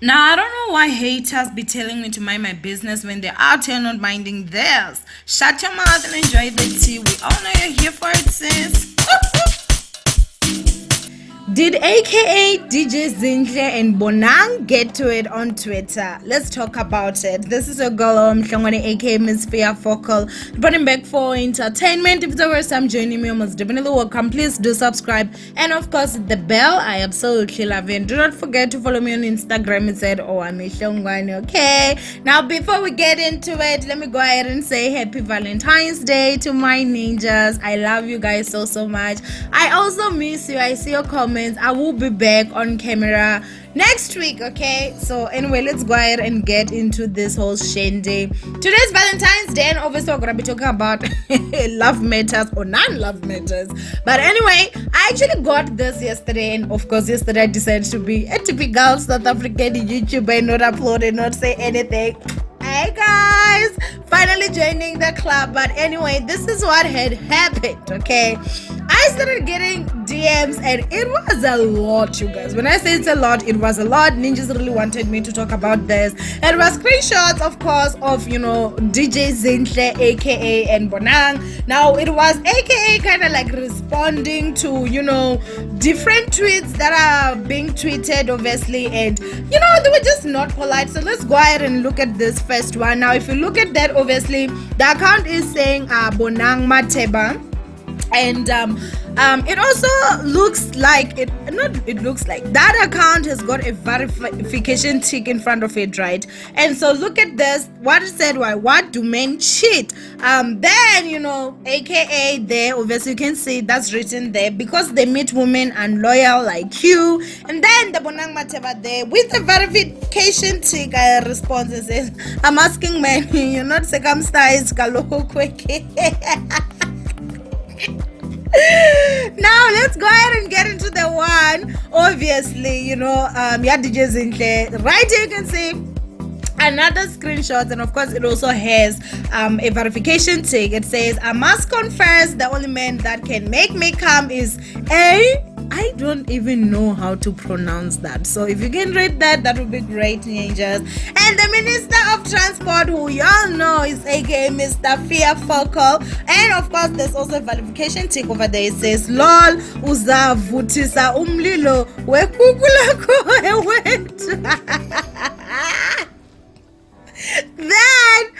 Now, I don't know why haters be telling me to mind my business when they're out here not minding theirs. Shut your mouth and enjoy the tea. We all know you're here for it, sis. Did aka DJ Zinhle and Bonang get to it on Twitter? Let's talk about it. This is your girl Owamie, aka Miss Fear Focal, running back for entertainment. If it's the first time joining me, most definitely welcome. Please do subscribe and of course the bell. I absolutely love it. And do not forget to follow me on Instagram. It's at Owamie. Okay. Now before we get into it, let me go ahead and say happy Valentine's Day to my ninjas. I love you guys so much. I also miss you. I see your comments. I will be back on camera next week, okay? So anyway, let's go ahead and get into this whole shindig. Today's Valentine's Day, and obviously we're gonna be talking about love matters or non-love matters. But anyway, I actually got this yesterday, and of course yesterday I decided to be a typical South African YouTuber and not upload and not say anything. Hey guys, finally joining the club. But anyway, this is what had happened, okay? I started getting DMs and it was a lot, you guys. When I say it's a lot, it was a lot. Ninjas really wanted me to talk about this. It was screenshots, of course, of, DJ Zinhle, aka and Bonang. Now, it was aka kind of like responding to, different tweets that are being tweeted, obviously. And, they were just not polite. So let's go ahead and look at this first one. Now, if you look at that, obviously, the account is saying Bonang Mateba. And it also looks like that account has got a verification tick in front of it, right? And so look at this. What it said, what do men cheat? Then aka there, obviously you can see that's written there, because they meet women unloyal like you. And then the Bonang Mateba there with the verification tick response and says, I'm asking men, you're not circumcised. Now let's go ahead and get into the one. Obviously, DJ Zinhle. Right here you can see another screenshot, and of course it also has a verification tick. It says, I must confess, the only man that can make me come is I don't even know how to pronounce that. So if you can read that, that would be great, ninjas. And the Minister of Transport, who y'all know is aka Mr. Fear Focal. And of course, there's also a verification tick over there. It says, Lol, uzavutisa umlilo wekukula. Then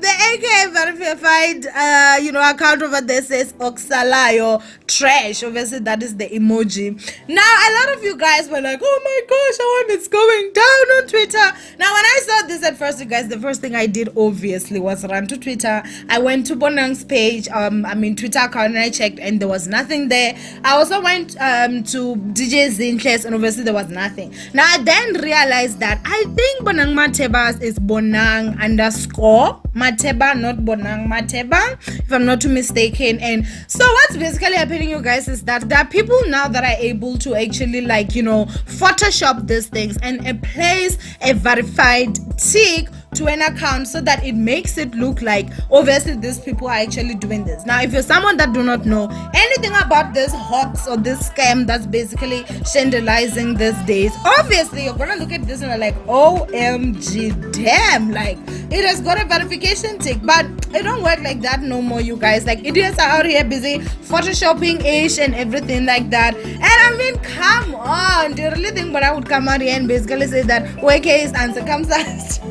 the aka verified account over there says Oxalayo trash. Obviously that is the emoji. Now a lot of you guys were like, oh my gosh, it's going down on Twitter. Now when I saw this at first, you guys, the first thing I did obviously was run to Twitter. I went to Bonang's page, Twitter account, and I checked and there was nothing there. I also went to DJ Zinhle's and obviously there was nothing. Now I then realized that I think Bonang Mateba is Bonang _ Mateba, not Bonang Mateba, if I'm not too mistaken. And so what's basically happening, you guys, is that there are people now that are able to actually Photoshop these things and place a verified tick to an account so that it makes it look like obviously these people are actually doing this. Now if you're someone that do not know anything about this hoax or this scam that's basically scandalizing these days, obviously you're gonna look at this and you're like, OMG, damn, it has got a verification tick. But it don't work like that no more, you guys. Idiots are out here busy photoshopping ish and everything like that. And I mean, come on, do you really think I would come out here and basically say that OK is uncircumcised?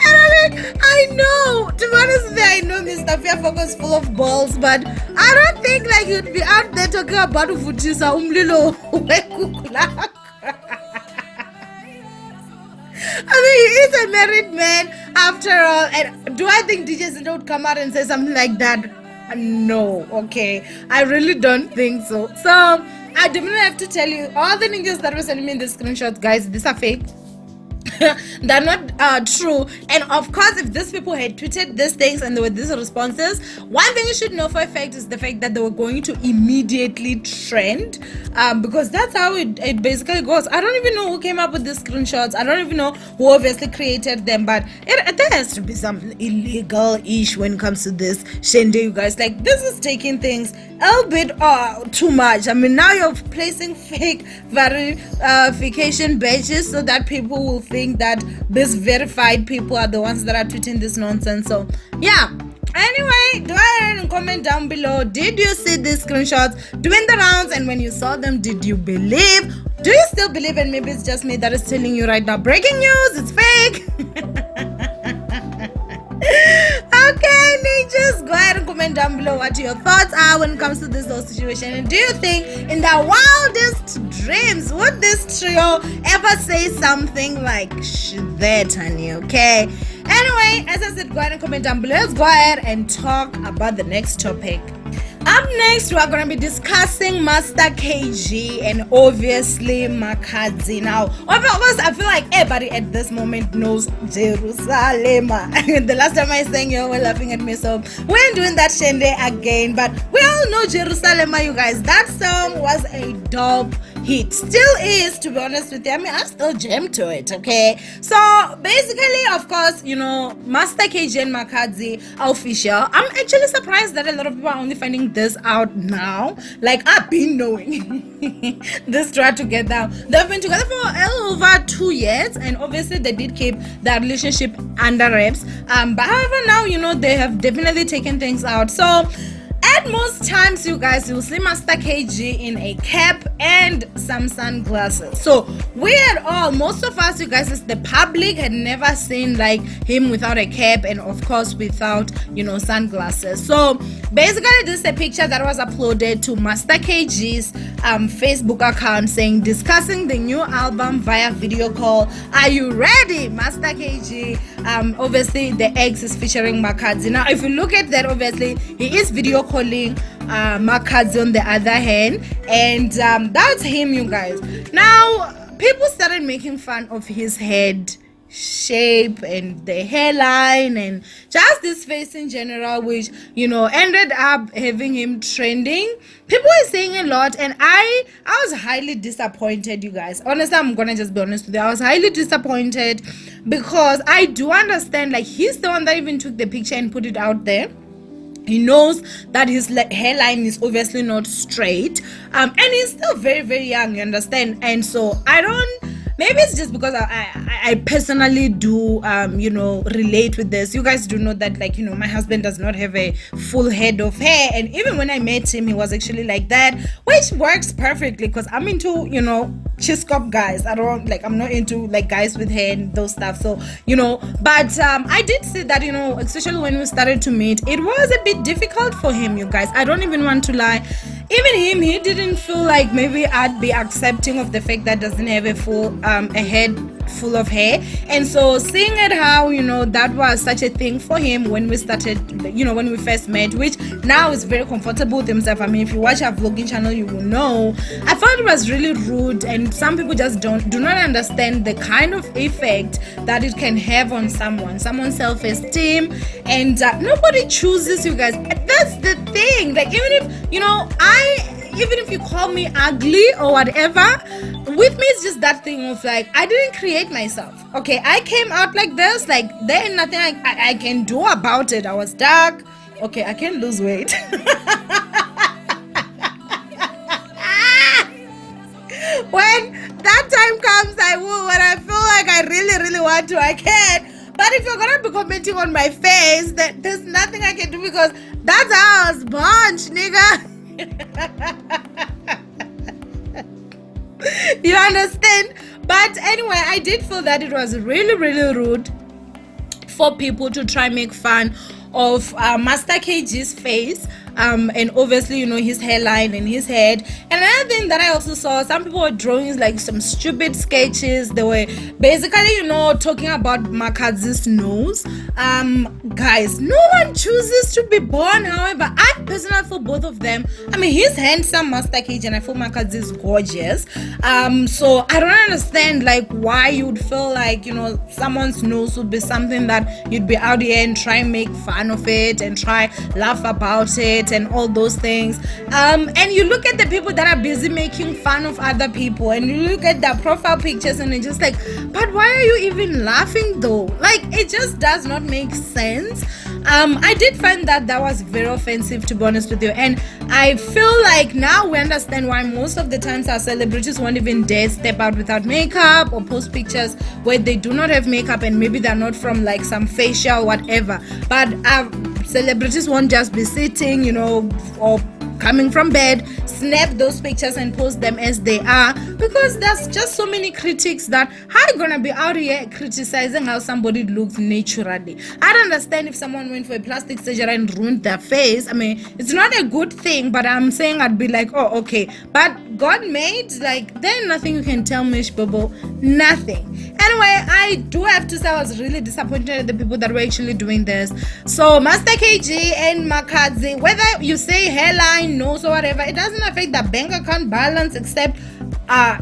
And I know, to be honest with you, I know Mr. Fearfocus is full of balls, but I don't think you'd be out there talking about Vutisa Umlilo Wekukula. He is a married man after all. And do I think DJ Zinhle would come out and say something like that? No, okay. I really don't think so. So I definitely have to tell you, all the ninjas that were sending me the screenshots, guys, these are fake. they're not true. And of course, if these people had tweeted these things and there were these responses, one thing you should know for a fact is the fact that they were going to immediately trend, because that's how it basically goes. I don't even know who came up with these screenshots. I don't even know who obviously created them, but there has to be some illegal ish when it comes to this shende, you guys. Like, this is taking things a little bit too much. I mean, now you're placing fake verification badges so that people will think that these verified people are the ones that are tweeting this nonsense. So yeah, anyway, do ahead and comment down below. Did you see these screenshots doing the rounds? And when you saw them, did you believe? Do you still believe? And maybe it's just me that is telling you right now, breaking news, it's fake. Okay, ninjas, go ahead and comment down below what your thoughts are when it comes to this whole situation. And do you think in their wildest dreams would this trio ever say something like that, honey? Okay, anyway, as I said, go ahead and comment down below. Let's go ahead and talk about the next topic. Up next, we are going to be discussing Master KG and obviously Makhadzi. Now, of course, I feel like everybody at this moment knows Jerusalem. The last time I sang, you were laughing at me, so we ain't doing that shende again. But we all know Jerusalem, you guys. That song was a dope hit. Still is, to be honest with you. I mean, I still jam to it, okay? So, basically, of course, you know, Master KG and Makhadzi are official. I'm actually surprised that a lot of people are only finding this out now. Like, I've been knowing this two together. They've been together for over 2 years, and obviously they did keep their relationship under wraps. But however, now, you know, they have definitely taken things out. So at most times, you guys, you'll see Master KG in a cap and some sunglasses. So we had most of us, you guys, as the public, had never seen like him without a cap and of course without, you know, sunglasses. So basically, this is a picture that was uploaded to Master KG's Facebook account saying, discussing the new album via video call. Are you ready, Master KG? Obviously the X is featuring Makhadzi. Now if you look at that, obviously he is video calling Makhadzi on the other hand, and that's him, you guys. Now people started making fun of his head shape and the hairline and just this face in general, which, you know, ended up having him trending. People were saying a lot, and I was highly disappointed, you guys. Honestly, I'm gonna just be honest with you. I was highly disappointed because I do understand, like, he's the one that even took the picture and put it out there. He knows that his hairline is obviously not straight, and he's still very, very young, you understand? And so I don't, maybe it's just because I personally do you know, relate with this. You guys do know that, like, you know, my husband does not have a full head of hair, and even when I met him, he was actually like that, which works perfectly because I'm into, you know, chiskop guys. I'm not into like guys with hair and those stuff. So, you know, but I did see that, you know, especially when we started to meet, it was a bit difficult for him, you guys. I don't even want to lie. Even him, he didn't feel like maybe I'd be accepting of the fact that doesn't have a full a head full of hair. And so seeing it how, you know, that was such a thing for him when we started, you know, when we first met, which now is very comfortable with himself. I mean, if you watch our vlogging channel, you will know. I found it was really rude, and some people just do not understand the kind of effect that it can have on someone's self-esteem, and nobody chooses, you guys. That's the thing. Like, even if, you know, even if you call me ugly or whatever, with me it's just that thing of like, I didn't create myself, okay? I came out like this. Like, there ain't nothing I can do about it. I was dark, okay, I can lose weight. When that time comes, I will. When I feel like I really, really want to, I can. But if you're gonna be commenting on my face, that there's nothing I can do, because that's how I was born, nigga. You understand? But anyway, I did feel that it was really, really rude for people to try and make fun of Master KG's face. and obviously, you know, his hairline and his head. And another thing that I also saw, some people were drawing like some stupid sketches. They were basically, you know, talking about Makhadzi's nose. Guys, no one chooses to be born. However, I personally feel both of them. I mean, he's handsome, Master Cage, and I feel Makhadzi is gorgeous. So I don't understand like why you'd feel like, you know, someone's nose would be something that you'd be out here and try and make fun of it and try laugh about it and all those things. And you look at the people that are busy making fun of other people, and you look at their profile pictures, and it's just like, but why are you even laughing though? Like, it just does not make sense. I did find that was very offensive, to be honest with you, and I feel like now we understand why most of the times our celebrities won't even dare step out without makeup or post pictures where they do not have makeup, and maybe they're not from like some facial whatever, but celebrities won't just be sitting, you know, or coming from bed, snap those pictures and post them as they are, because there's just so many critics that how are you gonna be out here criticizing how somebody looks naturally. I don't understand if someone went for a plastic surgery and ruined their face. I mean, it's not a good thing, but I'm saying I'd be like, oh, okay, but God made, like, there's nothing you can tell me, Bobo, nothing. Anyway, I do have to say I was really disappointed at the people that were actually doing this. So Master KG and Makhadzi, whether you say hairline, nose or whatever, it doesn't affect the bank account balance, except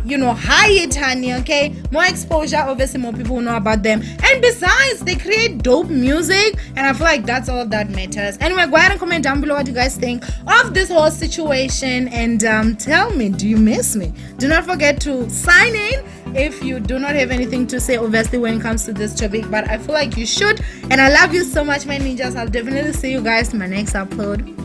you know, high it, honey. Okay, more exposure, obviously more people will know about them, and besides they create dope music, and I feel like that's all that matters. Anyway, go ahead and comment down below what you guys think of this whole situation, and tell me, do you miss me? Do not forget to sign in if you do not have anything to say, obviously, when it comes to this topic, but I feel like you should. And I love you so much, my ninjas. I'll definitely see you guys in my next upload.